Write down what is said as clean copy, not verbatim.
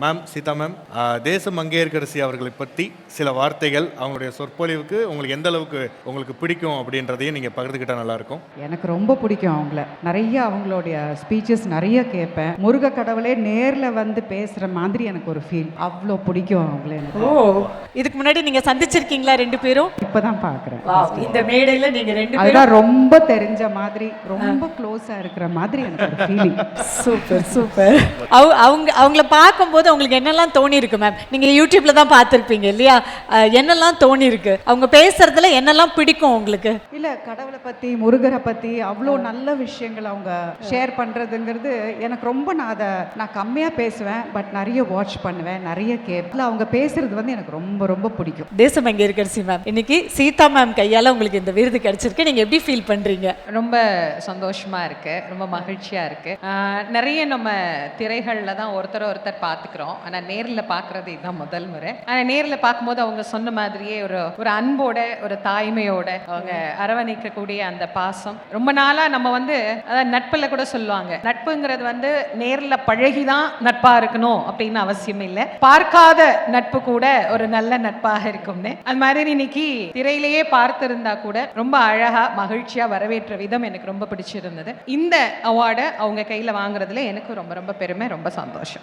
Ma'am Sita ma'am, தேச மங்கையர்கரசி அவர்களை பற்றி சில வார்த்தைகள், அவங்களுடைய சொற்பொழிவுக்கு உங்களுக்கு எந்த அளவுக்கு உங்களுக்கு பிடிக்கும் அப்படின்றதையும் நீங்கள் பகிர்ந்துக்கிட்டால் நல்லாயிருக்கும். எனக்கு ரொம்ப பிடிக்கும் அவங்கள. நிறைய அவங்களுடைய ஸ்பீச்சஸ் நிறைய கேட்பேன். முருக கடவுளே நேரில் வந்து பேசுகிற மாதிரி எனக்கு ஒரு ஃபீல். அவ்வளோ பிடிக்கும் அவங்கள எனக்கு. இதுக்கு முன்னாடி நீங்கள் சந்திச்சிருக்கீங்களா ரெண்டு பேரும்? இப்போ தான் பார்க்குறேன். இந்த மேடையில் நீங்கள் ரெண்டு பேரும் அதுதான் ரொம்ப தெரிஞ்ச மாதிரி, ரொம்ப க்ளோஸாக இருக்கிற மாதிரி எனக்கு ஒரு ஃபீலிங். Super super. அவங்கள பார்க்கும்போது உங்களுக்கு என்னெல்லாம் தோணி இருக்கு மேம்? நீங்கள் யூடியூப்ல தான் பார்த்துருப்பீங்க இல்லையா? என்னெல்லாம் தோணி இருக்கு? அவங்க பேசுறதுல என்னெல்லாம் பிடிக்கும் உங்களுக்கு? இல்லை, கடவுளை பற்றி முருகரை பற்றி அவ்வளோ நல்ல விஷயங்கள் அவங்க ஷேர் பண்ணுறதுங்கிறது எனக்கு ரொம்ப, நான் கம்மியாக பேசுவேன், பட் நிறைய வாட்ச் பண்ணுவேன், நிறைய கேட்பேன். அவங்க பேசுறது வந்து எனக்கு ரொம்ப ரொம்ப பிடிக்கும். தேச மங்கையர்கரசி மேம், இன்னைக்கு சீதா மேம் கையால் உங்களுக்கு இந்த விருது கிடைச்சிருக்கு. நீங்கள் எப்படி ஃபீல் பண்ணுறீங்க? ரொம்ப சந்தோஷமாக இருக்குது, ரொம்ப மகிழ்ச்சியாக இருக்குது. நிறைய நம்ம திரைகளில் தான் ஒருத்தர் பார்த்துக்கிறோம், ஆனால் நேரில் பார்க்குறது இதுதான் முதல் முறை. ஆனால் நேரில் பார்க்கும்போது அவங்க சொன்ன மாதிரியே ஒரு அன்போட, ஒரு தாய்மையோட அவங்க அரவணைக்கக்கூடிய அந்த பாசம் ரொம்ப நாளாக நம்ம வந்து, அதாவது நட்பில் கூட சொல்லுவாங்க, நட்புங்கிறது வந்து நேரில் பழகி தான் நட்பாக இருக்கணும் அப்படின்னு அவசியம் இல்லை, பார்க்காத நட்பு கூட ஒரு நல்ல நட்பாக இருக்கும்னு. அது மாதிரி இன்னைக்கு திரையிலேயே பார்த்திருந்தா கூட ரொம்ப அழகா மகிழ்ச்சியா வரவேற்ற விதம் எனக்கு ரொம்ப பிடிச்சிருந்தது. இந்த அவார்டை அவங்க கையில வாங்குறதுல எனக்கு ரொம்ப ரொம்ப பெருமை, ரொம்ப சந்தோஷம்.